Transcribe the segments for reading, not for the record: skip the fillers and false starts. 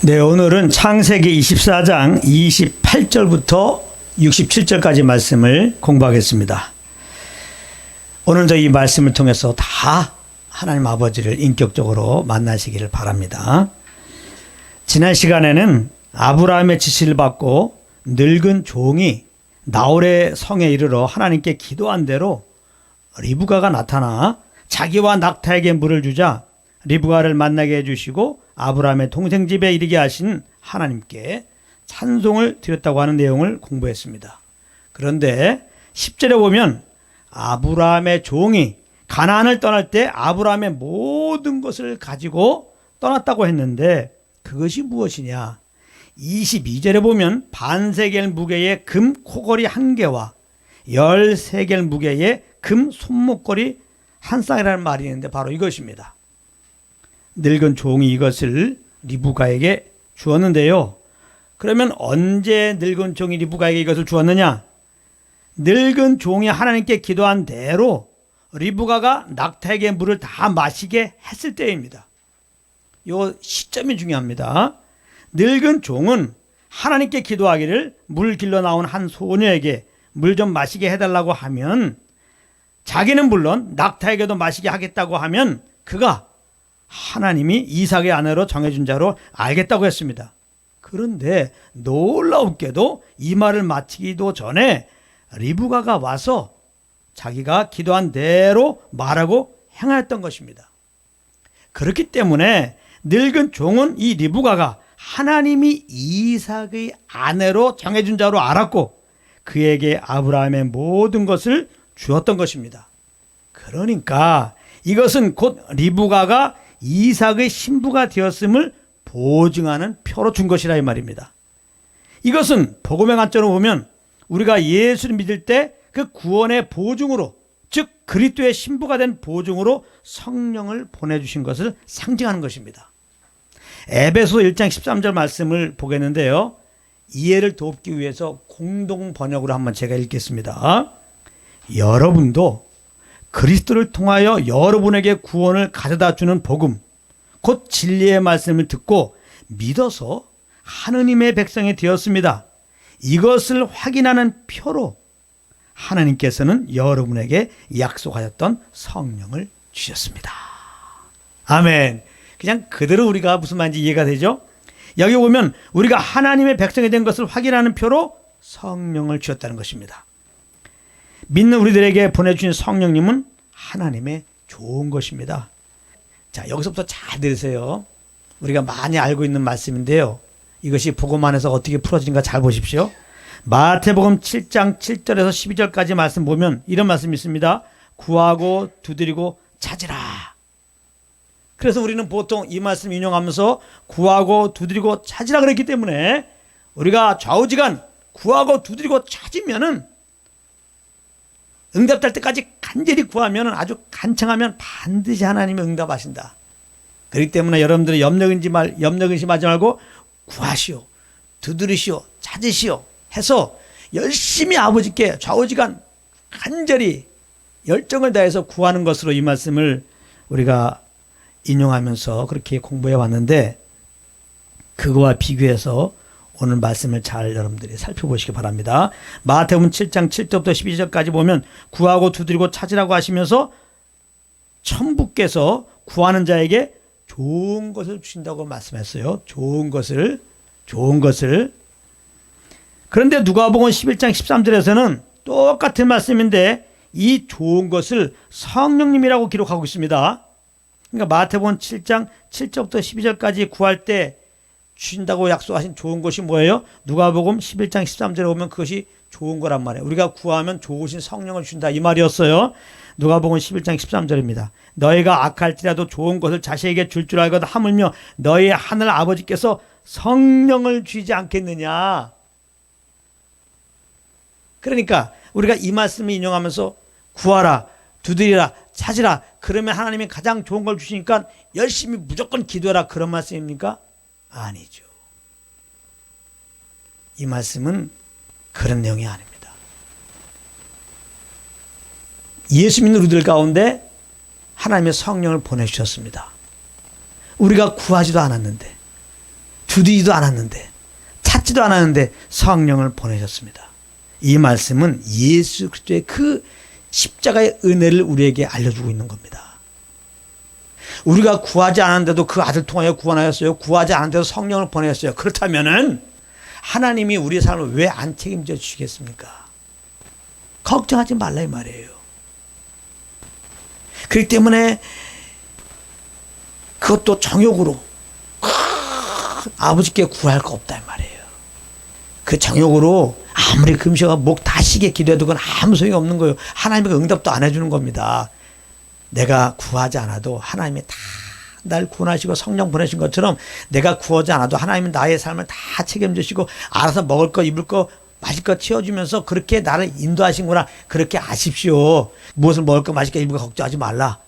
네, 오늘은 창세기 24장 28절부터 67절까지 말씀을 공부하겠습니다. 오늘도 이 말씀을 통해서 다 하나님 아버지를 인격적으로 만나시기를 바랍니다. 지난 시간에는 아브라함의 지시를 받고 늙은 종이 나홀의 성에 이르러 하나님께 기도한 대로 리브가가 나타나 자기와 낙타에게 물을 주자 리브가를 만나게 해주시고 아브라함의 동생 집에 이르게 하신 하나님께 찬송을 드렸다고 하는 내용을 공부했습니다. 그런데 10절에 보면 아브라함의 종이 가나안을 떠날 때 아브라함의 모든 것을 가지고 떠났다고 했는데 그것이 무엇이냐? 22절에 보면 반세겔 무게의 금 코걸이 1개와 13개겔 무게의 금 손목걸이 한 쌍이라는 말이 있는데 바로 이것입니다. 늙은 종이 이것을 리브가에게 주었는데요. 그러면 언제 늙은 종이 리브가에게 이것을 주었느냐? 늙은 종이 하나님께 기도한 대로 리브가가 낙타에게 물을 다 마시게 했을 때입니다. 이 시점이 중요합니다. 늙은 종은 하나님께 기도하기를 물 길러 나온 한 소녀에게 물 좀 마시게 해달라고 하면, 자기는 물론 낙타에게도 마시게 하겠다고 하면 그가 하나님이 이삭의 아내로 정해준 자로 알겠다고 했습니다. 그런데 놀라웠게도 이 말을 마치기도 전에 리브가가 와서 자기가 기도한 대로 말하고 행하였던 것입니다. 그렇기 때문에 늙은 종은 이 리브가가 하나님이 이삭의 아내로 정해준 자로 알았고 그에게 아브라함의 모든 것을 주었던 것입니다. 그러니까 이것은 곧 리브가가 이삭의 신부가 되었음을 보증하는 표로 준 것이라 이 말입니다. 이것은 복음의 관점으로 보면 우리가 예수를 믿을 때 그 구원의 보증으로, 즉 그리스도의 신부가 된 보증으로 성령을 보내주신 것을 상징하는 것입니다. 에베소 1장 13절 말씀을 보겠는데요. 이해를 돕기 위해서 공동 번역으로 한번 제가 읽겠습니다. 여러분도 그리스도를 통하여 여러분에게 구원을 가져다 주는 복음, 곧 진리의 말씀을 듣고 믿어서 하느님의 백성이 되었습니다. 이것을 확인하는 표로 하나님께서는 여러분에게 약속하셨던 성령을 주셨습니다. 아멘. 그냥 그대로 우리가 무슨 말인지 이해가 되죠? 여기 보면 우리가 하나님의 백성이 된 것을 확인하는 표로 성령을 주셨다는 것입니다. 믿는 우리들에게 보내주신 성령님은 하나님의 좋은 것입니다. 자, 여기서부터 잘 들으세요. 우리가 많이 알고 있는 말씀인데요. 이것이 복음 안에서 어떻게 풀어지는가 잘 보십시오. 마태복음 7장 7절에서 12절까지 말씀 보면 이런 말씀이 있습니다. 구하고 두드리고 찾으라. 그래서 우리는 보통 이 말씀 인용하면서 구하고 두드리고 찾으라 그랬기 때문에 우리가 좌우지간 구하고 두드리고 찾으면은 응답될 때까지 간절히 구하면, 아주 간청하면 반드시 하나님이 응답하신다. 그렇기 때문에 여러분들이 염려근심하지 말고 구하시오, 두드리시오, 찾으시오 해서 열심히 아버지께 좌우지간 간절히 열정을 다해서 구하는 것으로 이 말씀을 우리가 인용하면서 그렇게 공부해 왔는데, 그거와 비교해서 오늘 말씀을 잘 여러분들이 살펴보시기 바랍니다. 마태복음 7장 7절부터 12절까지 보면 구하고 두드리고 찾으라고 하시면서 천부께서 구하는 자에게 좋은 것을 주신다고 말씀했어요. 좋은 것을. 그런데 누가복음 11장 13절에서는 똑같은 말씀인데 이 좋은 것을 성령님이라고 기록하고 있습니다. 그러니까 마태복음 7장 7절부터 12절까지 구할 때 주신다고 약속하신 좋은 것이 뭐예요? 누가복음 11장 13절에 보면 그것이 좋은 거란 말이에요. 우리가 구하면 좋으신 성령을 주신다 이 말이었어요. 누가복음 11장 13절입니다. 너희가 악할지라도 좋은 것을 자식에게 줄 줄 알거든 하물며 너희의 하늘 아버지께서 성령을 주시지 않겠느냐. 그러니까 우리가 이 말씀을 인용하면서 구하라, 두드리라, 찾으라, 그러면 하나님이 가장 좋은 걸 주시니까 열심히 무조건 기도해라, 그런 말씀입니까? 아니죠. 이 말씀은 그런 내용이 아닙니다. 예수 믿는 우리들 가운데 하나님의 성령을 보내주셨습니다. 우리가 구하지도 않았는데 두드리지도 않았는데, 찾지도 않았는데 성령을 보내셨습니다. 이 말씀은 예수 그리스도의 그 십자가의 은혜를 우리에게 알려주고 있는 겁니다. 우리가 구하지 않았는데도 그 아들 통하여 구원하였어요. 구하지 않았는데도 성령을 보내셨어요. 그렇다면은 하나님이 우리의 삶을 왜 안 책임져 주시겠습니까? 걱정하지 말라 이 말이에요. 그렇기 때문에 그것도 정욕으로 아버지께 구할 거 없다 이 말이에요. 그 정욕으로 아무리 금식하고 목 다시게 기도해도 그건 아무 소용이 없는 거예요. 하나님이 응답도 안 해주는 겁니다. 내가 구하지 않아도 하나님이 다 날 구원하시고 성령 보내신 것처럼 내가 구하지 않아도 하나님은 나의 삶을 다 책임지시고 알아서 먹을 거 입을 거 마실 거 채워주면서 그렇게 나를 인도하신구나. 그렇게 아십시오. 무엇을 먹을 거 마실 거 입을 거 걱정하지 말라.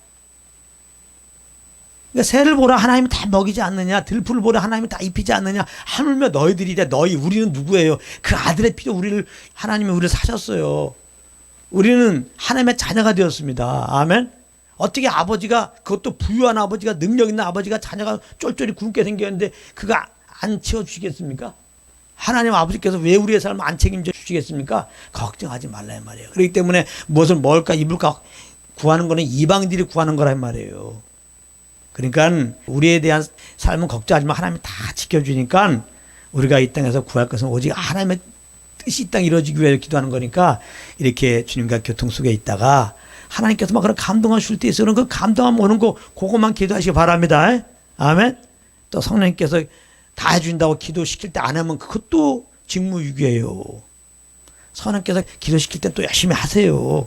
그러니까 새를 보라 하나님이 다 먹이지 않느냐, 들풀을 보라 하나님이 다 입히지 않느냐. 하물며 너희들이래. 우리는 누구예요? 그 아들의 피로 하나님이 우리를 사셨어요. 우리는 하나님의 자녀가 되었습니다. 아멘. 어떻게 아버지가, 그것도 부유한 아버지가, 능력 있는 아버지가 자녀가 쫄쫄이 굶게 생겼는데 그거 안 채워주시겠습니까? 하나님 아버지께서 왜 우리의 삶을 안 책임져 주시겠습니까? 걱정하지 말라 이 말이에요. 그렇기 때문에 무엇을 먹을까 입을까 구하는 거는 이방인들이 구하는 거란 말이에요. 그러니까 우리에 대한 삶은 걱정하지만 하나님이 다 지켜주니까 우리가 이 땅에서 구할 것은 오직 하나님의 뜻이 이 땅에 이루어지기 위해 기도하는 거니까 이렇게 주님과 교통 속에 있다가 하나님께서 막 그런 감동을 줄 때 있어요. 그 감동함 오는 거 그것만 기도하시기 바랍니다. 아멘. 또 성령님께서 다 해준다고 기도시킬 때 안 하면 그것도 직무유기예요. 성령님께서 기도시킬 때 또 열심히 하세요.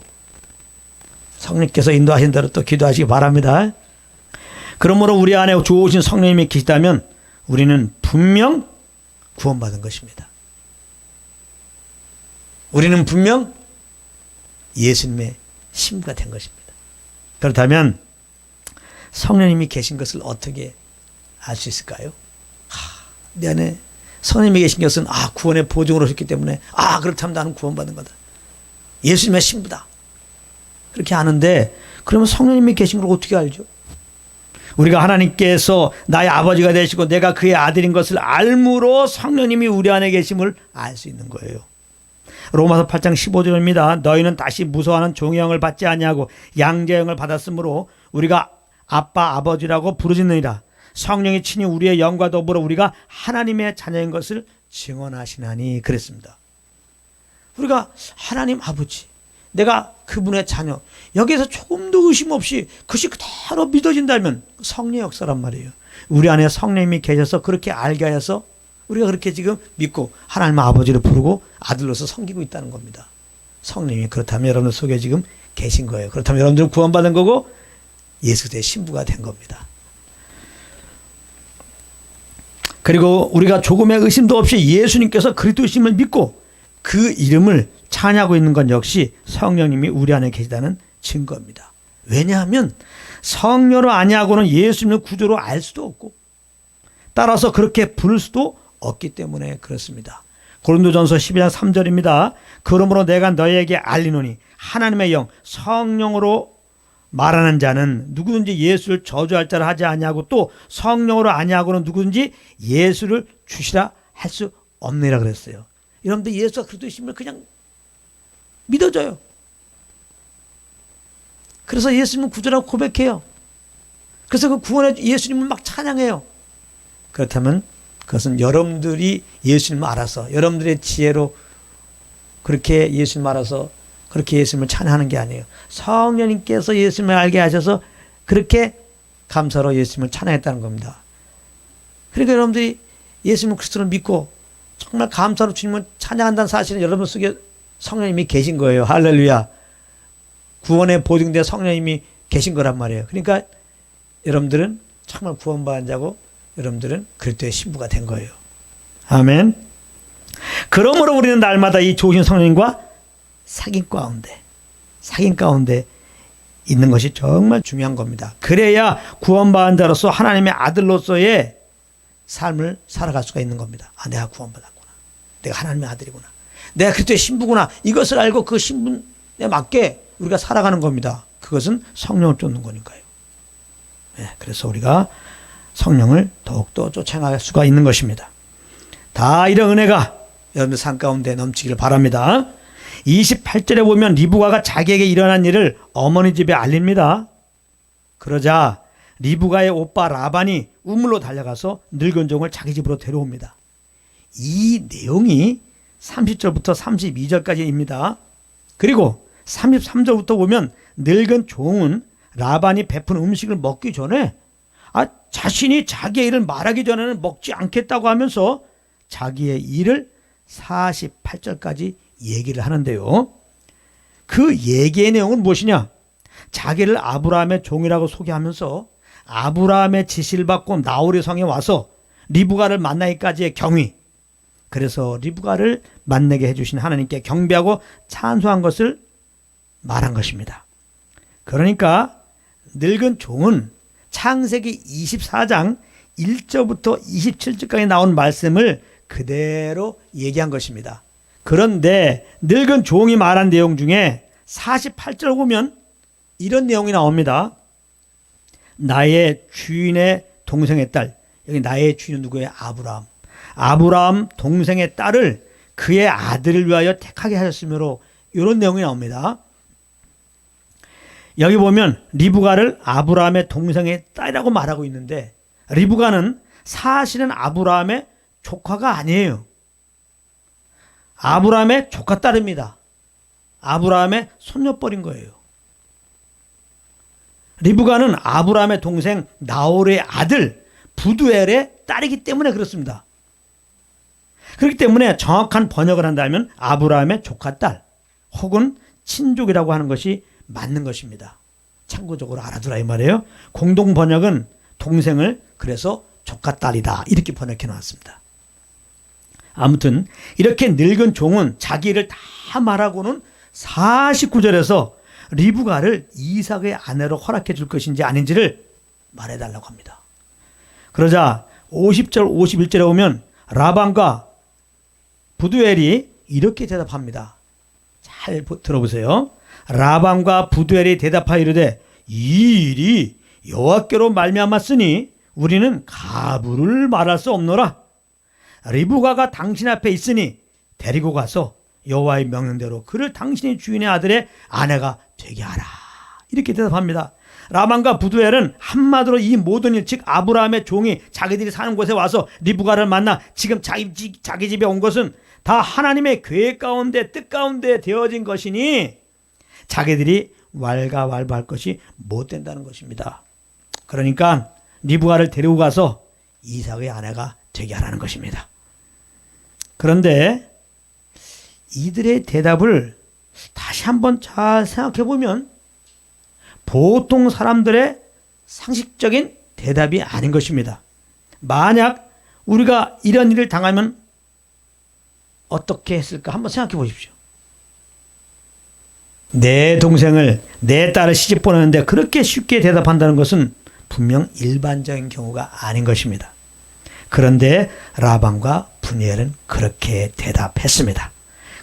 성령님께서 인도하신 대로 또 기도하시기 바랍니다. 그러므로 우리 안에 좋으신 성령님이 계시다면 우리는 분명 구원받은 것입니다. 우리는 분명 예수님의 신부가 된 것입니다. 그렇다면 성령님이 계신 것을 어떻게 알 수 있을까요? 내 안에 성령님이 계신 것은 구원의 보증으로 오셨기 때문에 그렇다면 나는 구원받은 거다. 예수님의 신부다. 그렇게 아는데 그러면 성령님이 계신 걸 어떻게 알죠? 우리가 하나님께서 나의 아버지가 되시고 내가 그의 아들인 것을 알므로 성령님이 우리 안에 계심을 알 수 있는 거예요. 로마서 8장 15절입니다. 너희는 다시 무서워하는 종의 영을 받지 아니하고 양자의 영을 받았으므로 우리가 아빠 아버지라고 부르짖느니라. 성령이 친히 우리의 영과 더불어 우리가 하나님의 자녀인 것을 증언하시나니 그랬습니다. 우리가 하나님 아버지, 내가 그분의 자녀, 여기에서 조금도 의심 없이 그것이 그대로 믿어진다면 성령의 역사란 말이에요. 우리 안에 성령님이 계셔서 그렇게 알게 하여서 우리가 그렇게 지금 믿고 하나님 아버지를 부르고 아들로서 섬기고 있다는 겁니다. 성령님이 그렇다면 여러분들 속에 지금 계신 거예요. 그렇다면 여러분들은 구원받은 거고 예수 그리스도의 신부가 된 겁니다. 그리고 우리가 조금의 의심도 없이 예수님께서 그리스도이심을 믿고 그 이름을 찬양하고 있는 건 역시 성령님이 우리 안에 계시다는 증거입니다. 왜냐하면 성령으로 아니하고는 예수님을 구조로 알 수도 없고 따라서 그렇게 부를 수도 없기 때문에 그렇습니다. 고린도전서 12장 3절입니다. 그러므로 내가 너희에게 알리노니 하나님의 영 성령으로 말하는 자는 누구든지 예수를 저주할 자를 하지 아니하고 또 성령으로 아니하고는 누구든지 예수를 주시라 할 수 없느니라 그랬어요. 여러분들 예수가 그리스도이심을 그냥 믿어줘요. 그래서 예수님은 구주라고 고백해요. 그래서 그 구원의 예수님을 막 찬양해요. 그렇다면 그것은 여러분들이 예수님을 알아서 여러분들의 지혜로 그렇게 예수님을 알아서 그렇게 예수님을 찬양하는 게 아니에요. 성령님께서 예수님을 알게 하셔서 그렇게 감사로 예수님을 찬양했다는 겁니다. 그러니까 여러분들이 예수님 그리스도를 믿고 정말 감사로 주님을 찬양한다는 사실은 여러분 속에 성령님이 계신 거예요. 할렐루야. 구원에 보증된 성령님이 계신 거란 말이에요. 그러니까 여러분들은 정말 구원받은 자고 여러분들은 그리스도의 신부가 된 거예요. 아멘. 그러므로 우리는 날마다 이 좋으신 성령님과 사귐 가운데 있는 것이 정말 중요한 겁니다. 그래야 구원받은 자로서 하나님의 아들로서의 삶을 살아갈 수가 있는 겁니다. 내가 구원받았구나. 내가 하나님의 아들이구나. 내가 그리스도의 신부구나. 이것을 알고 그 신분에 맞게 우리가 살아가는 겁니다. 그것은 성령을 쫓는 거니까요. 그래서 우리가 성령을 더욱더 쫓아갈 수가 있는 것입니다. 다 이런 은혜가 여러분들 삶 가운데 넘치기를 바랍니다. 28절에 보면 리브가가 자기에게 일어난 일을 어머니 집에 알립니다. 그러자 리브가의 오빠 라반이 우물로 달려가서 늙은 종을 자기 집으로 데려옵니다. 이 내용이 30절부터 32절까지입니다. 그리고 33절부터 보면 늙은 종은 라반이 베푼 음식을 먹기 전에 자신이 자기의 일을 말하기 전에는 먹지 않겠다고 하면서 자기의 일을 48절까지 얘기를 하는데요. 그 얘기의 내용은 무엇이냐? 자기를 아브라함의 종이라고 소개하면서 아브라함의 지시를 받고 나홀의 성에 와서 리브가를 만나기까지의 경위, 그래서 리브가를 만나게 해주신 하나님께 경배하고 찬송한 것을 말한 것입니다. 그러니까 늙은 종은 창세기 24장 1절부터 27절까지 나온 말씀을 그대로 얘기한 것입니다. 그런데 늙은 종이 말한 내용 중에 48절 보면 이런 내용이 나옵니다. 나의 주인의 동생의 딸, 여기 나의 주인은 누구예요? 아브라함. 아브라함 동생의 딸을 그의 아들을 위하여 택하게 하셨으므로 이런 내용이 나옵니다. 여기 보면 리브가를 아브라함의 동생의 딸이라고 말하고 있는데 리브가는 사실은 아브라함의 조카가 아니에요. 아브라함의 조카 딸입니다. 아브라함의 손녀뻘인 거예요. 리브가는 아브라함의 동생 나홀의 아들 부두엘의 딸이기 때문에 그렇습니다. 그렇기 때문에 정확한 번역을 한다면 아브라함의 조카 딸 혹은 친족이라고 하는 것이 맞는 것입니다. 참고적으로 알아두라 이 말이에요. 공동 번역은 동생을 그래서 조카 딸이다 이렇게 번역해 놨습니다. 아무튼 이렇게 늙은 종은 자기 일을 다 말하고는 49절에서 리브가를 이삭의 아내로 허락해 줄 것인지 아닌지를 말해달라고 합니다. 그러자 50절 51절에 오면 라반과 부두엘이 이렇게 대답합니다. 잘 들어보세요. 라반과 부두엘이 대답하여 이르되 이 일이 여호와께로 말미암았으니 우리는 가부를 말할 수 없노라. 리브가가 당신 앞에 있으니 데리고 가서 여호와의 명령대로 그를 당신의 주인의 아들의 아내가 되게 하라. 이렇게 대답합니다. 라반과 부두엘은 한마디로 이 모든 일, 즉 아브라함의 종이 자기들이 사는 곳에 와서 리브가를 만나 지금 자기 집에 온 것은 다 하나님의 계획 가운데 뜻 가운데 되어진 것이니 자기들이 왈가왈부할 것이 못 된다는 것입니다. 그러니까 리브가를 데리고 가서 이삭의 아내가 되게 하라는 것입니다. 그런데 이들의 대답을 다시 한번 잘 생각해 보면 보통 사람들의 상식적인 대답이 아닌 것입니다. 만약 우리가 이런 일을 당하면 어떻게 했을까 한번 생각해 보십시오. 내 동생을, 내 딸을 시집 보내는데 그렇게 쉽게 대답한다는 것은 분명 일반적인 경우가 아닌 것입니다. 그런데 라반과 분이엘은 그렇게 대답했습니다.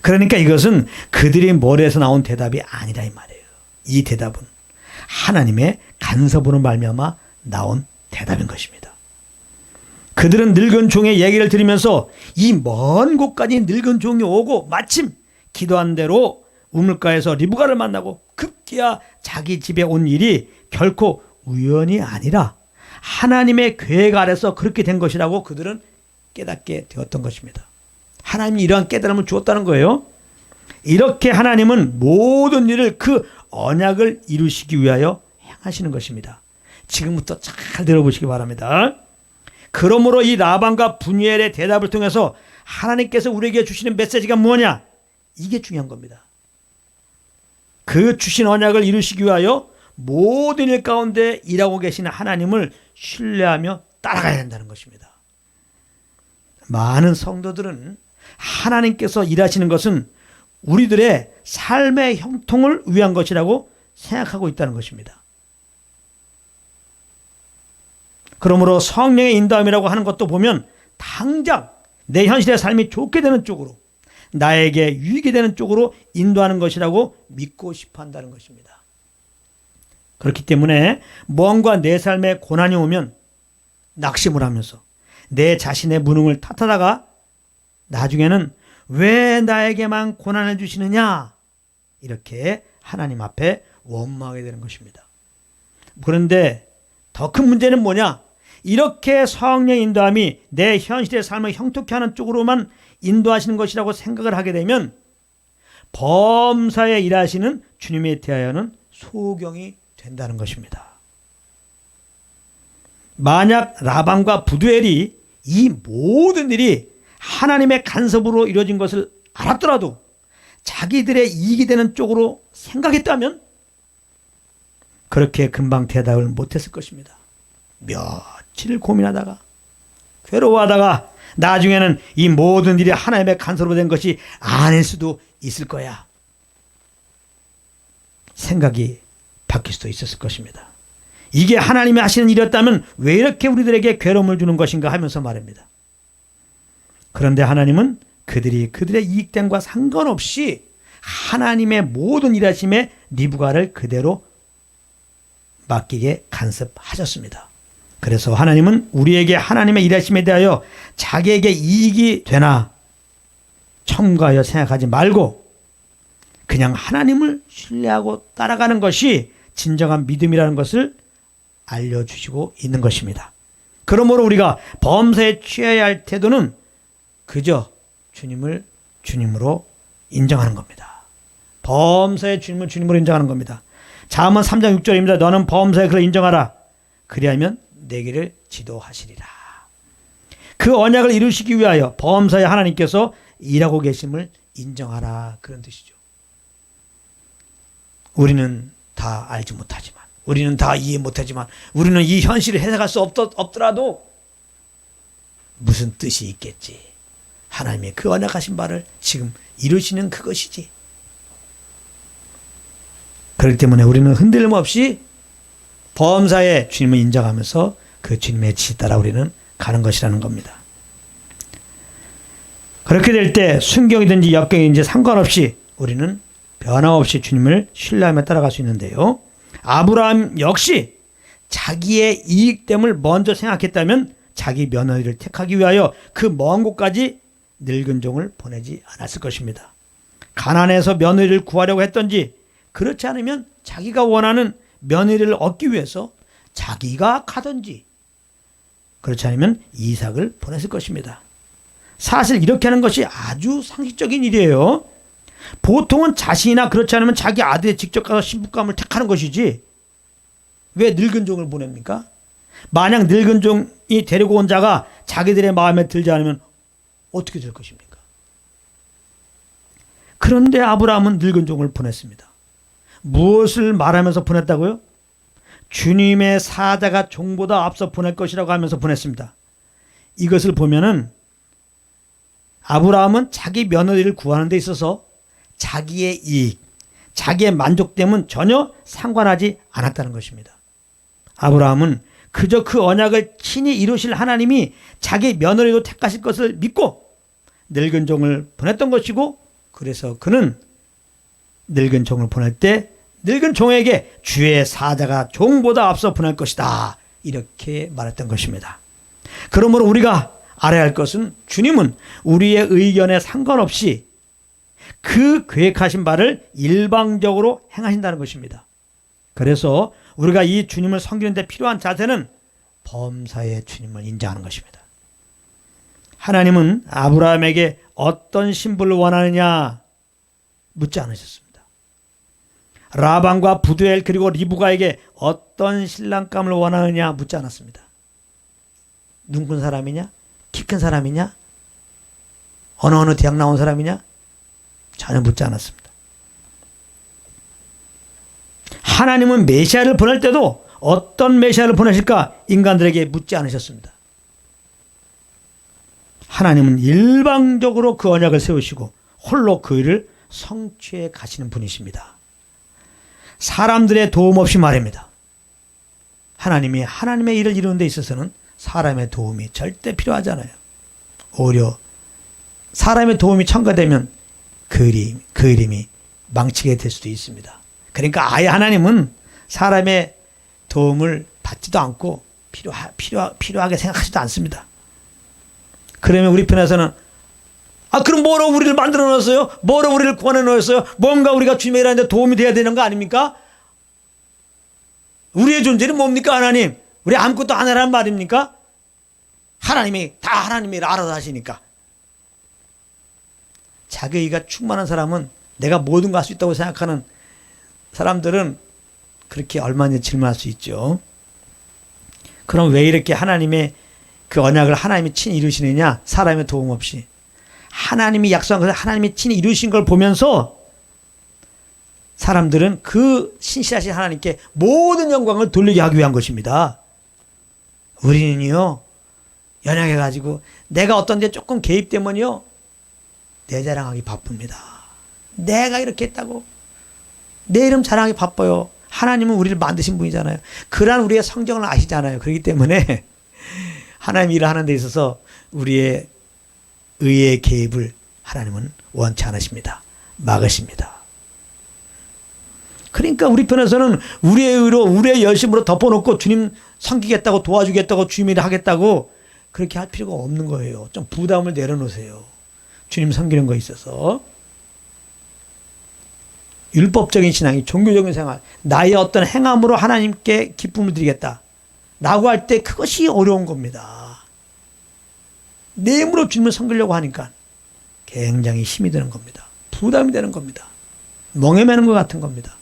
그러니까 이것은 그들이 머리에서 나온 대답이 아니라 이 말이에요. 이 대답은 하나님의 간섭으로 말미암아 나온 대답인 것입니다. 그들은 늙은 종의 얘기를 들으면서 이 먼 곳까지 늙은 종이 오고 마침 기도한 대로 우물가에서 리브가를 만나고 급기야 자기 집에 온 일이 결코 우연이 아니라 하나님의 계획 아래서 그렇게 된 것이라고 그들은 깨닫게 되었던 것입니다. 하나님이 이러한 깨달음을 주었다는 거예요. 이렇게 하나님은 모든 일을 그 언약을 이루시기 위하여 행하시는 것입니다. 지금부터 잘 들어보시기 바랍니다. 그러므로 이 라반과 분이엘의 대답을 통해서 하나님께서 우리에게 주시는 메시지가 뭐냐? 이게 중요한 겁니다. 그 주신 언약을 이루시기 위하여 모든 일 가운데 일하고 계시는 하나님을 신뢰하며 따라가야 한다는 것입니다. 많은 성도들은 하나님께서 일하시는 것은 우리들의 삶의 형통을 위한 것이라고 생각하고 있다는 것입니다. 그러므로 성령의 인도함이라고 하는 것도 보면 당장 내 현실의 삶이 좋게 되는 쪽으로, 나에게 유익이 되는 쪽으로 인도하는 것이라고 믿고 싶어 한다는 것입니다. 그렇기 때문에 뭔가 내 삶에 고난이 오면 낙심을 하면서 내 자신의 무능을 탓하다가 나중에는 왜 나에게만 고난을 주시느냐 이렇게 하나님 앞에 원망하게 되는 것입니다. 그런데 더 큰 문제는 뭐냐? 이렇게 성령 인도함이 내 현실의 삶을 형통케 하는 쪽으로만 인도하시는 것이라고 생각을 하게 되면 범사에 일하시는 주님에 대하여는 소경이 된다는 것입니다. 만약 라반과 부두엘이 이 모든 일이 하나님의 간섭으로 이루어진 것을 알았더라도 자기들의 이익이 되는 쪽으로 생각했다면 그렇게 금방 대답을 못했을 것입니다. 며칠 고민하다가 괴로워하다가 나중에는 이 모든 일이 하나님의 간섭으로 된 것이 아닐 수도 있을 거야. 생각이 바뀔 수도 있었을 것입니다. 이게 하나님이 하시는 일이었다면 왜 이렇게 우리들에게 괴로움을 주는 것인가 하면서 말입니다. 그런데 하나님은 그들의 이익됨과 상관없이 하나님의 모든 일하심에 니부갓을 그대로 맡기게 간섭하셨습니다. 그래서 하나님은 우리에게 하나님의 일하심에 대하여 자기에게 이익이 되나 첨가하여 생각하지 말고 그냥 하나님을 신뢰하고 따라가는 것이 진정한 믿음이라는 것을 알려주시고 있는 것입니다. 그러므로 우리가 범사에 취해야 할 태도는 그저 주님을 주님으로 인정하는 겁니다. 범사에 주님을 주님으로 인정하는 겁니다. 잠언 3장 6절입니다. 너는 범사에 그를 인정하라. 그리하면 내 길을 지도하시리라. 그 언약을 이루시기 위하여 범사에 하나님께서 일하고 계심을 인정하라. 그런 뜻이죠. 우리는 다 알지 못하지만, 우리는 다 이해 못하지만, 우리는 이 현실을 해석할 수 없더라도 무슨 뜻이 있겠지. 하나님의 그 언약하신 바를 지금 이루시는 그것이지. 그렇기 때문에 우리는 흔들림 없이 범사에 주님을 인정하면서 그 주님의 지 따라 우리는 가는 것이라는 겁니다. 그렇게 될 때 순경이든지 역경이든지 상관없이 우리는 변함없이 주님을 신뢰하며 따라갈 수 있는데요. 아브라함 역시 자기의 이익됨을 먼저 생각했다면 자기 며느리를 택하기 위하여 그 먼 곳까지 늙은 종을 보내지 않았을 것입니다. 가나안에서 며느리를 구하려고 했던지 그렇지 않으면 자기가 원하는 며느리를 얻기 위해서 자기가 가든지 그렇지 않으면 이삭을 보냈을 것입니다. 사실 이렇게 하는 것이 아주 상식적인 일이에요. 보통은 자신이나 그렇지 않으면 자기 아들이 직접 가서 신부감을 택하는 것이지 왜 늙은 종을 보냅니까? 만약 늙은 종이 데리고 온 자가 자기들의 마음에 들지 않으면 어떻게 될 것입니까? 그런데 아브라함은 늙은 종을 보냈습니다. 무엇을 말하면서 보냈다고요? 주님의 사자가 종보다 앞서 보낼 것이라고 하면서 보냈습니다. 이것을 보면은 아브라함은 자기 며느리를 구하는 데 있어서 자기의 이익, 자기의 만족됨은 전혀 상관하지 않았다는 것입니다. 아브라함은 그저 그 언약을 친히 이루실 하나님이 자기 며느리로 택하실 것을 믿고 늙은 종을 보냈던 것이고, 그래서 그는 늙은 종을 보낼 때 늙은 종에게 주의 사자가 종보다 앞서 보낼 것이다 이렇게 말했던 것입니다. 그러므로 우리가 알아야 할 것은 주님은 우리의 의견에 상관없이 그 계획하신 바를 일방적으로 행하신다는 것입니다. 그래서 우리가 이 주님을 섬기는 데 필요한 자세는 범사에 주님을 인정하는 것입니다. 하나님은 아브라함에게 어떤 신부를 원하느냐 묻지 않으셨습니다. 라반과 부두엘 그리고 리브가에게 어떤 신랑감을 원하느냐 묻지 않았습니다. 눈 큰 사람이냐? 키 큰 사람이냐? 어느 대학 나온 사람이냐? 전혀 묻지 않았습니다. 하나님은 메시아를 보낼 때도 어떤 메시아를 보내실까 인간들에게 묻지 않으셨습니다. 하나님은 일방적으로 그 언약을 세우시고 홀로 그 일을 성취해 가시는 분이십니다. 사람들의 도움 없이 말입니다. 하나님이 하나님의 일을 이루는 데 있어서는 사람의 도움이 절대 필요하지 않아요. 오히려 사람의 도움이 첨가되면 그 이름이 망치게 될 수도 있습니다. 그러니까 아예 하나님은 사람의 도움을 받지도 않고 필요하게 생각하지도 않습니다. 그러면 우리 편에서는 그럼 뭐로 우리를 만들어 놓았어요? 뭐로 우리를 구원해 놓았어요? 뭔가 우리가 주님의 일하는데 도움이 돼야 되는 거 아닙니까? 우리의 존재는 뭡니까, 하나님? 우리 아무것도 안 하라는 말입니까? 하나님이 알아서 하시니까. 자기가 충만한 사람은, 내가 뭐든 할 수 있다고 생각하는 사람들은 그렇게 얼마든지 질문할 수 있죠. 그럼 왜 이렇게 하나님의 그 언약을 하나님이 친히 이루시느냐? 사람의 도움 없이. 하나님이 약속한 것을 하나님이 친히 이루신 걸 보면서 사람들은 그 신실하신 하나님께 모든 영광을 돌리게 하기 위한 것입니다. 우리는요, 연약해가지고 내가 어떤 데 조금 개입되면요, 내 자랑하기 바쁩니다. 내가 이렇게 했다고 내 이름 자랑하기 바빠요. 하나님은 우리를 만드신 분이잖아요. 그러한 우리의 성정을 아시잖아요. 그렇기 때문에 하나님 일을 하는 데 있어서 우리의 의의 개입을 하나님은 원치 않으십니다. 막으십니다. 그러니까 우리 편에서는 우리의 의로, 우리의 열심으로 덮어놓고 주님 섬기겠다고, 도와주겠다고, 주님 일을 하겠다고 그렇게 할 필요가 없는 거예요. 좀 부담을 내려놓으세요. 주님 섬기는 거에 있어서. 율법적인 신앙이, 종교적인 생활, 나의 어떤 행함으로 하나님께 기쁨을 드리겠다 라고 할 때 그것이 어려운 겁니다. 내 힘으로 주님을 섬기려고 하니까 굉장히 힘이 드는 겁니다. 부담이 되는 겁니다. 멍에 매는 것 같은 겁니다.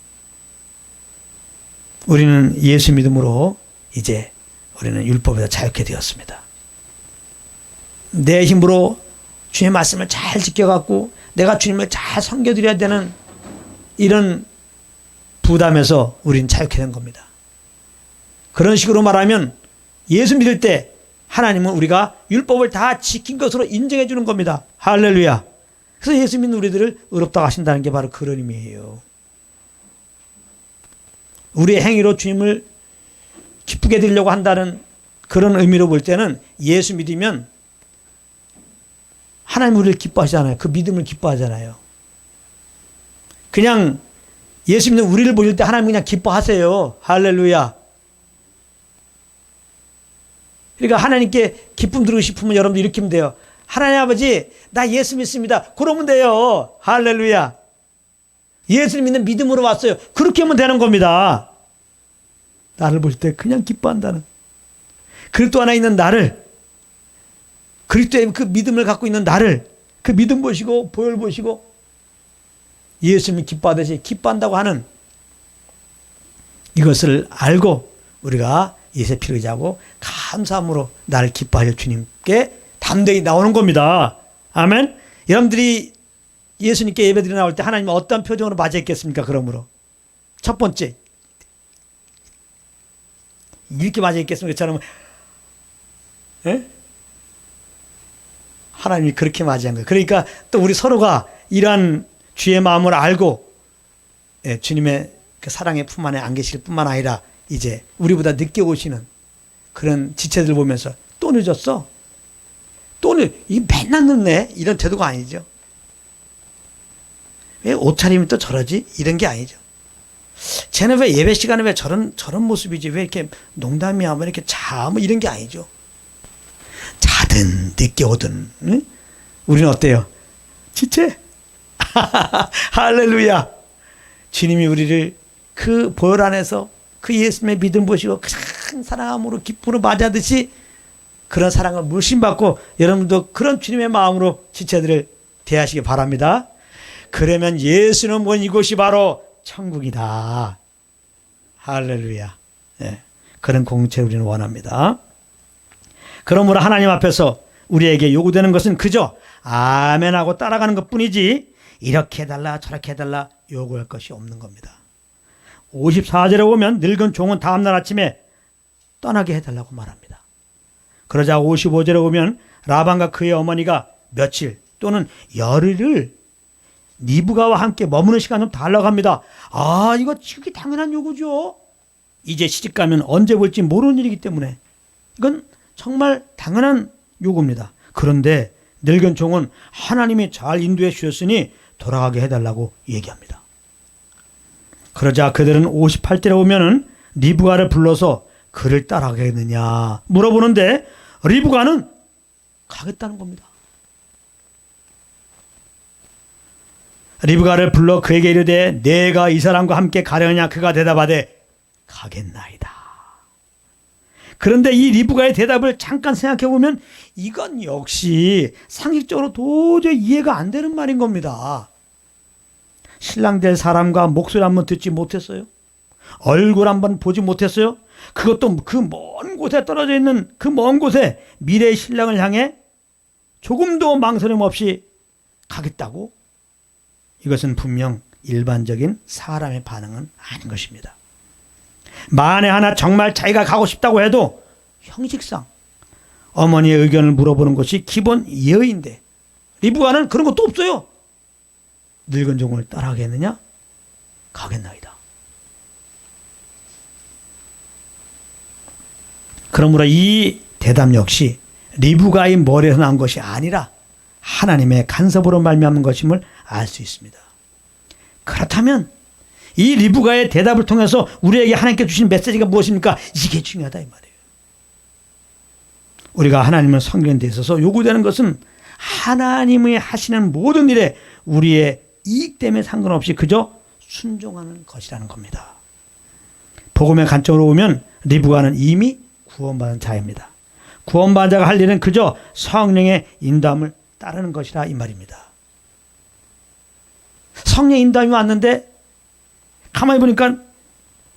우리는 예수 믿음으로 이제 우리는 율법에서 자유케 되었습니다. 내 힘으로 주님의 말씀을 잘 지켜갖고 내가 주님을 잘 섬겨드려야 되는 이런 부담에서 우리는 자유케 된 겁니다. 그런 식으로 말하면 예수 믿을 때 하나님은 우리가 율법을 다 지킨 것으로 인정해 주는 겁니다. 할렐루야. 그래서 예수 믿는 우리들을 의롭다고 하신다는 게 바로 그런 의미예요. 우리의 행위로 주님을 기쁘게 드리려고 한다는 그런 의미로 볼 때는 예수 믿으면 하나님 우리를 기뻐하시잖아요. 그 믿음을 기뻐하잖아요. 그냥 예수 믿는 우리를 보실 때 하나님 그냥 기뻐하세요. 할렐루야. 그러니까 하나님께 기쁨 드리고 싶으면 여러분들 이렇게 하면 돼요. 하나님 아버지, 나 예수 믿습니다. 그러면 돼요. 할렐루야. 예수 믿는 믿음으로 왔어요. 그렇게 하면 되는 겁니다. 나를 볼 때 그냥 기뻐한다는. 그리스도 안에 있는 나를, 그리스도의 그 믿음을 갖고 있는 나를, 그 믿음 보시고 보혈 보시고 예수님이 기뻐하듯이 기뻐한다고 하는 이것을 알고 우리가 예수의 피를 의지하고 감사함으로 나를 기뻐하실 주님께 담대히 나오는 겁니다. 아멘. 여러분들이 예수님께 예배드려 나올 때 하나님 어떤 표정으로 맞이했겠습니까? 그러므로 첫 번째 이렇게 맞이했겠습니까? 저는 하나님이 그렇게 맞이한 거예요. 그러니까 또 우리 서로가 이러한 주의 마음을 알고 주님의 그 사랑의 품 안에 안 계실 뿐만 아니라 이제 우리보다 늦게 오시는 그런 지체들 보면서 또 늦었어? 이 맨날 늦네? 이런 태도가 아니죠. 왜 옷차림이 또 저러지? 이런 게 아니죠. 쟤는 왜 예배 시간에 왜 저런 모습이지? 왜 이렇게 농담이야? 왜 이렇게 뭐 이런 게 아니죠. 자든 늦게 오든 응? 우리는 어때요? 지체? 할렐루야. 주님이 우리를 그 보혈 안에서 그 예수님의 믿음 보시고 큰 사랑함으로 기쁨으로 맞이하듯이 그런 사랑을 물심받고 여러분도 그런 주님의 마음으로 지체들을 대하시기 바랍니다. 그러면 예수는 본 이곳이 바로 천국이다. 할렐루야. 네. 그런 공동체 우리는 원합니다. 그러므로 하나님 앞에서 우리에게 요구되는 것은 그저 아멘하고 따라가는 것뿐이지 이렇게 해달라 저렇게 해달라 요구할 것이 없는 겁니다. 54절에 보면 늙은 종은 다음날 아침에 떠나게 해달라고 말합니다. 그러자 55절에 보면 라반과 그의 어머니가 며칠 또는 열흘을 리브가와 함께 머무는 시간 좀 달라고 합니다. 이거 지극히 당연한 요구죠. 이제 시집가면 언제 볼지 모르는 일이기 때문에 이건 정말 당연한 요구입니다. 그런데 늙은 종은 하나님이 잘 인도해 주셨으니 돌아가게 해달라고 얘기합니다. 그러자 그들은 58절에 오면은 리브가를 불러서 그를 따라가겠느냐 물어보는데 리브가는 가겠다는 겁니다. 리브가를 불러 그에게 이르되 내가 이 사람과 함께 가려느냐. 그가 대답하되 가겠나이다. 그런데 이 리브가의 대답을 잠깐 생각해 보면 이건 역시 상식적으로 도저히 이해가 안 되는 말인 겁니다. 신랑 될 사람과 목소리 한번 듣지 못했어요? 얼굴 한번 보지 못했어요? 그것도 그 먼 곳에 떨어져 있는 그 먼 곳에 미래의 신랑을 향해 조금도 망설임 없이 가겠다고? 이것은 분명 일반적인 사람의 반응은 아닌 것입니다. 만에 하나 정말 자기가 가고 싶다고 해도 형식상 어머니의 의견을 물어보는 것이 기본 예의인데 리브가는 그런 것도 없어요. 늙은 종을 따라가겠느냐? 가겠나이다. 그러므로 이 대답 역시 리브가의 머리에서 난 것이 아니라 하나님의 간섭으로 말미암은 것임을 알 수 있습니다. 그렇다면 이 리브가의 대답을 통해서 우리에게 하나님께 주신 메시지가 무엇입니까? 이게 중요하다 이 말이에요. 우리가 하나님을 섬기는 데 있어서 요구되는 것은 하나님이 하시는 모든 일에 우리의 이익 때문에 상관없이 그저 순종하는 것이라는 겁니다. 복음의 관점으로 보면 리브가는 이미 구원받은 자입니다. 구원받은 자가 할 일은 그저 성령의 인도함을 따르는 것이라 이 말입니다. 성령의 인도함이 왔는데 가만히 보니까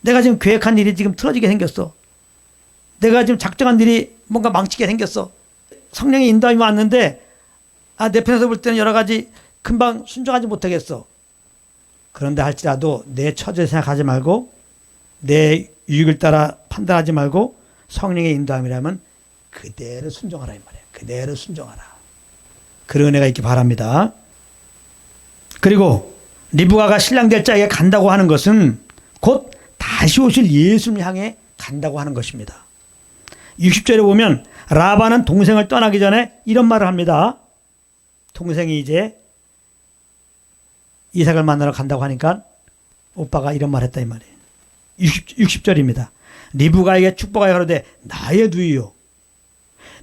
내가 지금 계획한 일이 지금 틀어지게 생겼어. 내가 지금 작정한 일이 뭔가 망치게 생겼어. 성령의 인도함이 왔는데 내 편에서 볼 때는 여러 가지 금방 순종하지 못하겠어. 그런데 할지라도 내 처지를 생각하지 말고 내 유익을 따라 판단하지 말고 성령의 인도함이라면 그대로 순종하라 이 말이에요. 그대로 순종하라. 그런 은혜가 있기 바랍니다. 그리고 리브가가 신랑 될 자에게 간다고 하는 것은 곧 다시 오실 예수님을 향해 간다고 하는 것입니다. 60절에 보면 라반은 동생을 떠나기 전에 이런 말을 합니다. 동생이 이제 이삭을 만나러 간다고 하니까 오빠가 이런 말을 했다 이 말이에요. 60절입니다. 리브가에게 축복하여 가로되 나의 누이요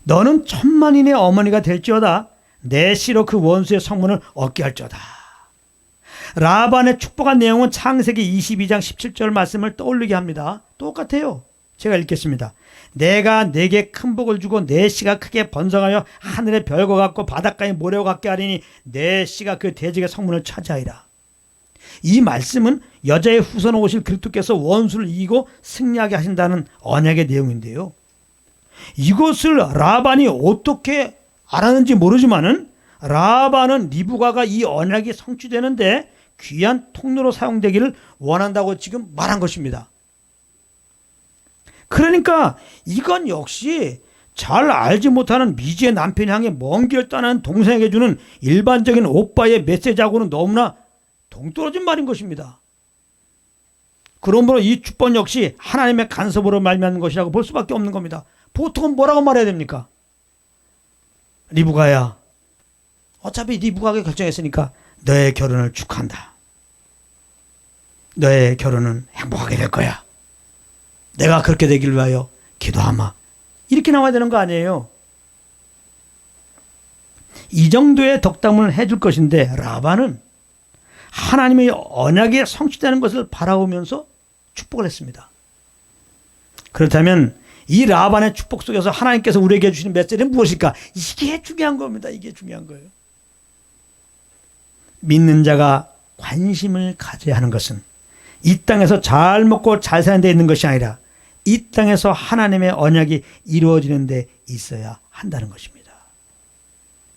너는 천만인의 어머니가 될지어다 내 씨로 그 원수의 성문을 얻게 할지어다. 라반의 축복한 내용은 창세기 22장 17절 말씀을 떠올리게 합니다. 똑같아요. 제가 읽겠습니다. 내가 내게 큰 복을 주고 내 씨가 크게 번성하여 하늘의 별과 같고 바닷가의 모래와 같게 하리니 내 씨가 그 대적의 성문을 차지하리라. 이 말씀은 여자의 후손 오실 그리스도께서 원수를 이기고 승리하게 하신다는 언약의 내용인데요. 이것을 라반이 어떻게 알았는지 모르지만은 라반은 리브가가 이 언약이 성취되는데 귀한 통로로 사용되기를 원한다고 지금 말한 것입니다. 그러니까 이건 역시 잘 알지 못하는 미지의 남편이 향해 먼 길 떠나는 동생에게 주는 일반적인 오빠의 메시지하고는 너무나 동떨어진 말인 것입니다. 그러므로 이 축복 역시 하나님의 간섭으로 말미암는 것이라고 볼 수밖에 없는 겁니다. 보통은 뭐라고 말해야 됩니까? 리브가야, 어차피 리브가가 결정했으니까 너의 결혼을 축하한다. 너의 결혼은 행복하게 될 거야. 내가 그렇게 되길 위하여 기도하마. 이렇게 나와야 되는 거 아니에요. 이 정도의 덕담을 해줄 것인데 라반은 하나님의 언약이 성취되는 것을 바라보면서 축복을 했습니다. 그렇다면 이 라반의 축복 속에서 하나님께서 우리에게 주시는 메시지는 무엇일까? 이게 중요한 겁니다. 이게 중요한 거예요. 믿는 자가 관심을 가져야 하는 것은 이 땅에서 잘 먹고 잘 사는 데 있는 것이 아니라 이 땅에서 하나님의 언약이 이루어지는 데 있어야 한다는 것입니다.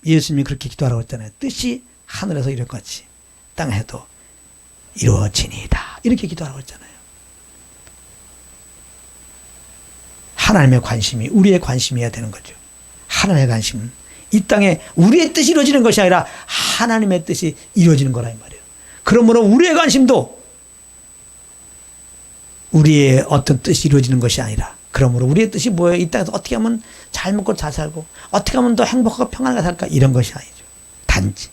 예수님이 그렇게 기도하라고 했잖아요. 뜻이 하늘에서 이룰 것 같이 땅에도 이루어지니이다. 이렇게 기도하라고 했잖아요. 하나님의 관심이 우리의 관심이어야 되는 거죠. 하나님의 관심은 이 땅에 우리의 뜻이 이루어지는 것이 아니라 하나님의 뜻이 이루어지는 거라 이 말이에요. 그러므로 우리의 관심도 우리의 어떤 뜻이 이루어지는 것이 아니라 그러므로 우리의 뜻이 뭐예요? 이 땅에서 어떻게 하면 잘 먹고 잘 살고 어떻게 하면 더 행복하고 평안하게 살까? 이런 것이 아니죠. 단지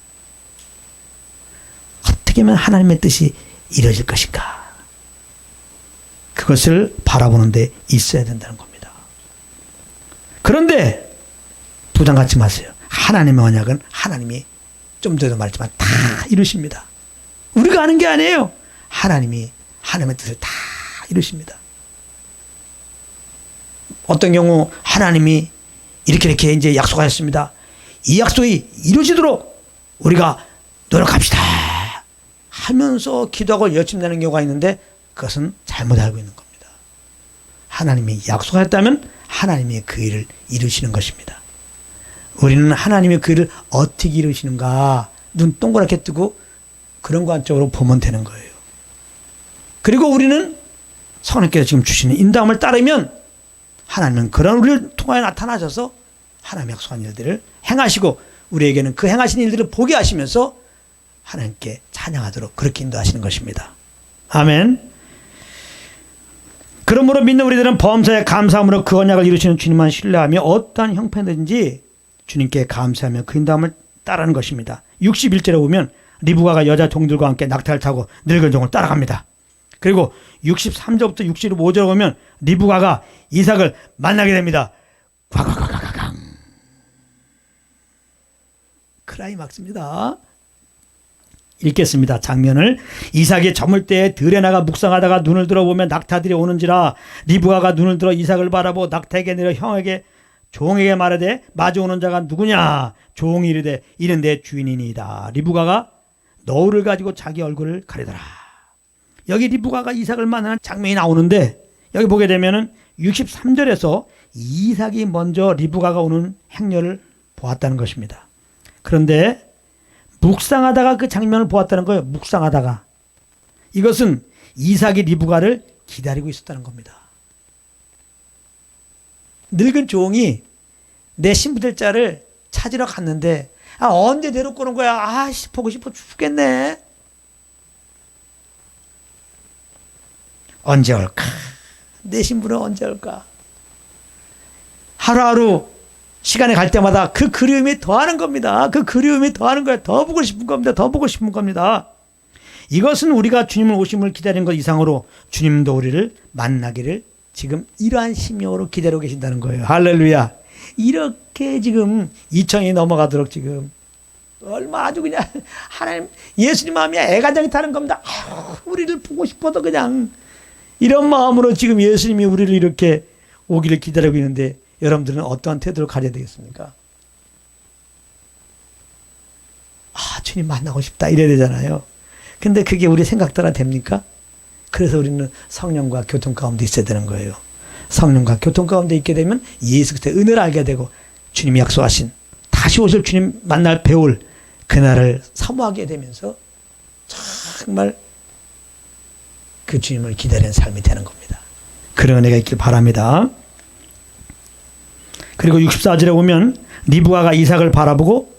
어떻게 하면 하나님의 뜻이 이루어질 것인가? 그것을 바라보는 데 있어야 된다는 겁니다. 그런데 부담 갖지 마세요. 하나님의 언약은 하나님이 좀 전에도 말했지만 다 이루십니다. 우리가 아는 게 아니에요. 하나님이 하나님의 뜻을 다 이루십니다. 어떤 경우 하나님이 이렇게 이제 약속하셨습니다. 이 약속이 이루어지도록 우리가 노력합시다 하면서 기도하고 열심히 내는 경우가 있는데 그것은 잘못 알고 있는 겁니다. 하나님이 약속하셨다면 하나님이 그 일을 이루시는 것입니다. 우리는 하나님이 그 일을 어떻게 이루시는가 눈 동그랗게 뜨고 그런 관점으로 보면 되는 거예요. 그리고 우리는 성령께서 지금 주시는 인도함을 따르면 하나님은 그런 우리를 통하여 나타나셔서 하나님의 약속한 일들을 행하시고 우리에게는 그 행하신 일들을 보게 하시면서 하나님께 찬양하도록 그렇게 인도하시는 것입니다. 아멘. 그러므로 믿는 우리들은 범사에 감사함으로 그 언약을 이루시는 주님만 신뢰하며 어떠한 형편이든지 주님께 감사하며 그 인도함을 따르는 것입니다. 61절에 보면 리브가가 여자 종들과 함께 낙타를 타고 늙은 종을 따라갑니다. 그리고 63절부터 65절에 보면 리브가가 이삭을 만나게 됩니다. 곽곽곽곽곽 클라이막스입니다. 읽겠습니다. 장면을. 이삭이 저물 때에 들에 나가 묵상하다가 눈을 들어보면 낙타들이 오는지라 리브가가 눈을 들어 이삭을 바라보고 낙타에게 내려 형에게 종에게 말하되 마주오는 자가 누구냐? 종이 이르되 이는 내 주인이니이다. 리브가가 너울을 가지고 자기 얼굴을 가리더라. 여기 리브가가 이삭을 만나는 장면이 나오는데 여기 보게 되면은 63절에서 이삭이 먼저 리브가가 오는 행렬을 보았다는 것입니다. 그런데 묵상하다가 그 장면을 보았다는 거예요. 묵상하다가. 이것은 이삭이 리브가를 기다리고 있었다는 겁니다. 늙은 종이 내 신부 될 자를 찾으러 갔는데 언제 데리고 오는 거야? 보고 싶어 죽겠네. 언제 올까? 내 신부는 언제 올까? 하루하루 시간이 갈 때마다 그 그리움이 더하는 겁니다. 그 그리움이 더하는 거예요. 더 보고 싶은 겁니다. 더 보고 싶은 겁니다. 이것은 우리가 주님을 오심을 기다리는 것 이상으로 주님도 우리를 만나기를 지금 이러한 심령으로 기다리고 계신다는 거예요. 할렐루야. 이렇게 지금 2000이 넘어가도록 지금 얼마 아주 그냥 하나님 예수님 마음이 애간장이 타는 겁니다. 우리를 보고 싶어도 그냥 이런 마음으로 지금 예수님이 우리를 이렇게 오기를 기다리고 있는데 여러분들은 어떠한 태도를 가져야 되겠습니까? 주님 만나고 싶다 이래야 되잖아요. 근데 그게 우리 생각대로 됩니까? 그래서 우리는 성령과 교통 가운데 있어야 되는 거예요. 성령과 교통 가운데 있게 되면 예수 그리스도의 은혜를 알게 되고 주님이 약속하신 다시 오실 주님 만날 배울 그날을 사모하게 되면서 정말 그 주님을 기다리는 삶이 되는 겁니다. 그런 은혜가 있길 바랍니다. 그리고 64절에 보면 리브가가 이삭을 바라보고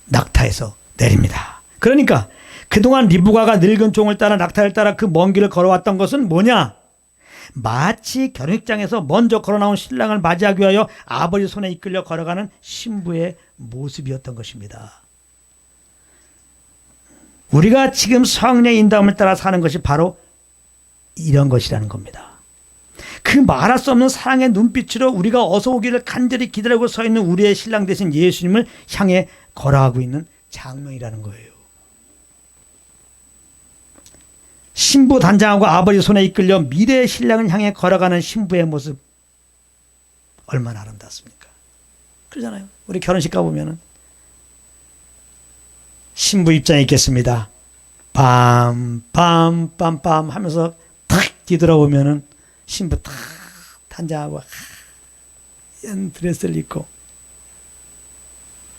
낙타에서 내립니다. 그러니까 그동안 리브가가 늙은 종을 따라 낙타를 따라 그 먼 길을 걸어왔던 것은 뭐냐? 마치 결혼식장에서 먼저 걸어나온 신랑을 맞이하기 위하여 아버지 손에 이끌려 걸어가는 신부의 모습이었던 것입니다. 우리가 지금 성령의 인도함을 따라 사는 것이 바로 이런 것이라는 겁니다. 그 말할 수 없는 사랑의 눈빛으로 우리가 어서 오기를 간절히 기다리고 서 있는 우리의 신랑 되신 예수님을 향해 걸어가고 있는 장면이라는 거예요. 신부 단장하고 아버지 손에 이끌려 미래의 신랑을 향해 걸어가는 신부의 모습 얼마나 아름답습니까? 그러잖아요. 우리 결혼식 가보면은 신부 입장에 있겠습니다. 빰빰빰빰 하면서 탁 뒤돌아보면은 신부 탁 단장하고 하얀 드레스를 입고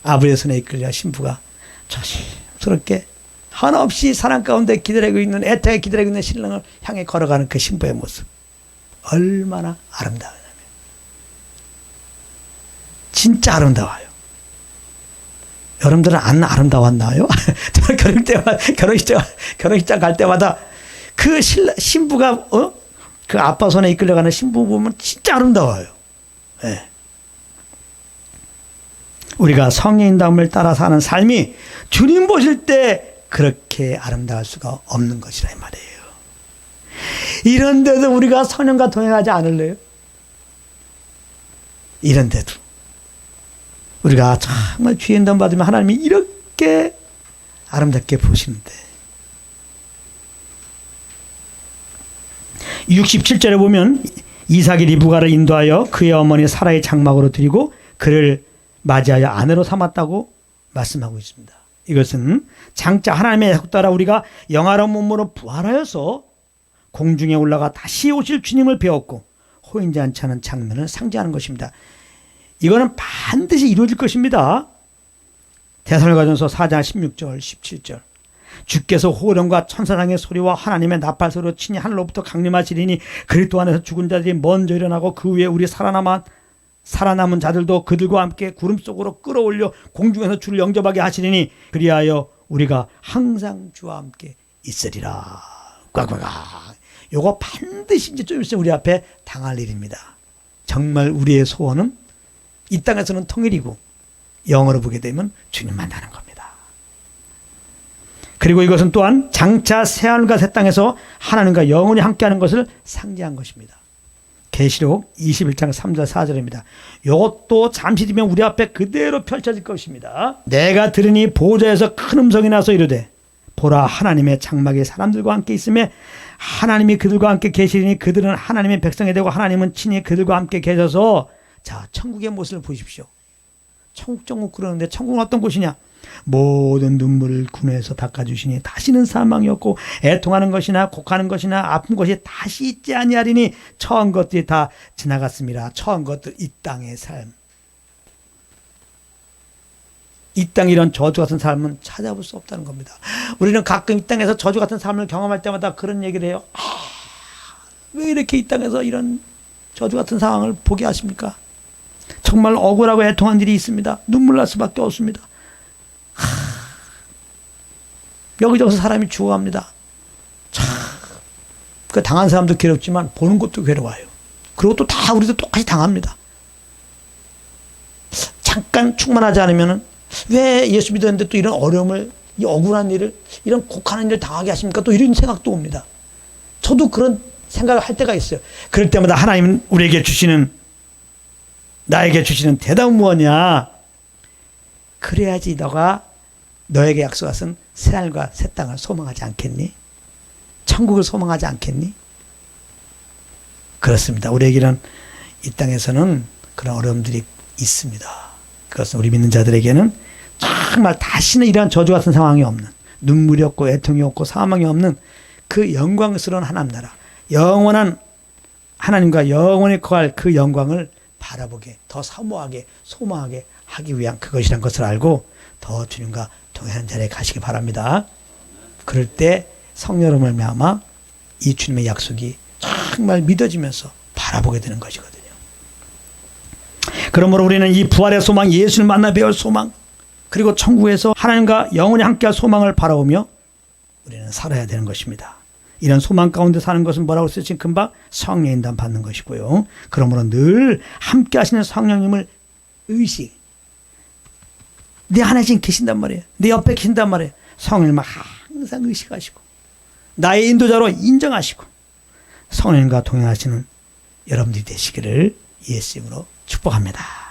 아버지의 손에 이끌려 신부가 조심스럽게 한없이 사랑 가운데 기다리고 있는 애타게 기다리고 있는 신랑을 향해 걸어가는 그 신부의 모습 얼마나 아름다우냐면 진짜 아름다워요. 여러분들은 안 아름다웠나요? 저는 결혼식장 갈 때마다 그 신부가 그 아빠 손에 이끌려가는 신부 보면 진짜 아름다워요. 네. 우리가 성령의 인도함을 따라 사는 삶이 주님 보실 때 그렇게 아름다울 수가 없는 것이라 이 말이에요. 이런데도 우리가 성령과 동행하지 않을래요? 이런데도 우리가 정말 주의 인도함 받으면 하나님이 이렇게 아름답게 보시는데 67절에 보면 이삭이 리브가를 인도하여 그의 어머니 사라의 장막으로 드리고 그를 맞이하여 아내로 삼았다고 말씀하고 있습니다. 이것은 장차 하나님의 약속 따라 우리가 영화로운 몸으로 부활하여서 공중에 올라가 다시 오실 주님을 배웠고 호인지 않지 않은 장면을 상징하는 것입니다. 이거는 반드시 이루어질 것입니다. 데살로니가전서 4장 16절 17절 주께서 호령과 천사장의 소리와 하나님의 나팔 소리로 친히 하늘로부터 강림하시리니 그리스도 안에서 죽은 자들이 먼저 일어나고 그 후에 우리 살아남은 자들도 그들과 함께 구름 속으로 끌어올려 공중에서 주를 영접하게 하시리니 그리하여 우리가 항상 주와 함께 있으리라. 꽉꽉꽉. 요거 반드시 이제 좀 있으면 우리 앞에 당할 일입니다. 정말 우리의 소원은 이 땅에서는 통일이고 영으로 보게 되면 주님 만나는 겁니다. 그리고 이것은 또한 장차 새하늘과 새 땅에서 하나님과 영원히 함께하는 것을 상징한 것입니다. 계시록 21장 3절 4절입니다. 이것도 잠시 뒤면 우리 앞에 그대로 펼쳐질 것입니다. 내가 들으니 보좌에서 큰 음성이 나서 이르되 보라 하나님의 장막이 사람들과 함께 있음에 하나님이 그들과 함께 계시리니 그들은 하나님의 백성이 되고 하나님은 친히 그들과 함께 계셔서 자 천국의 모습을 보십시오. 천국 그러는데 천국은 어떤 곳이냐? 모든 눈물을 군에서 닦아주시니 다시는 사망이 없고 애통하는 것이나 곡하는 것이나 아픈 것이 다시 있지 아니하리니 처한 것들이 다 지나갔습니다. 처한 것들 이 땅의 삶, 이 땅 이런 저주 같은 삶은 찾아볼 수 없다는 겁니다. 우리는 가끔 이 땅에서 저주 같은 삶을 경험할 때마다 그런 얘기를 해요. 왜 이렇게 이 땅에서 이런 저주 같은 상황을 보게 하십니까? 정말 억울하고 애통한 일이 있습니다. 눈물 날 수밖에 없습니다. 여기저기서 사람이 죽어갑니다. 참, 그 당한 사람도 괴롭지만 보는 것도 괴로워요. 그리고 또 다 우리도 똑같이 당합니다. 잠깐 충만하지 않으면은 왜 예수 믿었는데 또 이런 어려움을, 이 억울한 일을, 이런 곡하는 일을 당하게 하십니까? 또 이런 생각도 옵니다. 저도 그런 생각을 할 때가 있어요. 그럴 때마다 하나님은 우리에게 주시는, 나에게 주시는 대답은 뭐냐? 그래야지 너가 너에게 약속하신 새하늘과 새 땅을 소망하지 않겠니? 천국을 소망하지 않겠니? 그렇습니다. 우리에게는 이 땅에서는 그런 어려움들이 있습니다. 그것은 우리 믿는 자들에게는 정말 다시는 이러한 저주 같은 상황이 없는, 눈물이 없고 애통이 없고 사망이 없는 그 영광스러운 하나님 나라, 영원한 하나님과 영원히 거할 그 영광을 바라보게, 더 사모하게, 소망하게 하기 위한 그것이란 것을 알고 더 주님과 동행하는 자리에 가시기 바랍니다. 그럴 때 성령으로 말미암아 이 주님의 약속이 정말 믿어지면서 바라보게 되는 것이거든요. 그러므로 우리는 이 부활의 소망, 예수를 만나 배울 소망, 그리고 천국에서 하나님과 영원히 함께할 소망을 바라보며 우리는 살아야 되는 것입니다. 이런 소망 가운데 사는 것은 뭐라고 쓰신 금방 성령 인도함 받는 것이고요. 그러므로 늘 함께 하시는 성령님을 의식, 내 안에 지금 계신단 말이에요. 내 옆에 계신단 말이에요. 성령님을 항상 의식하시고 나의 인도자로 인정하시고 성령님과 동행하시는 여러분들이 되시기를 예수 이름으로 축복합니다.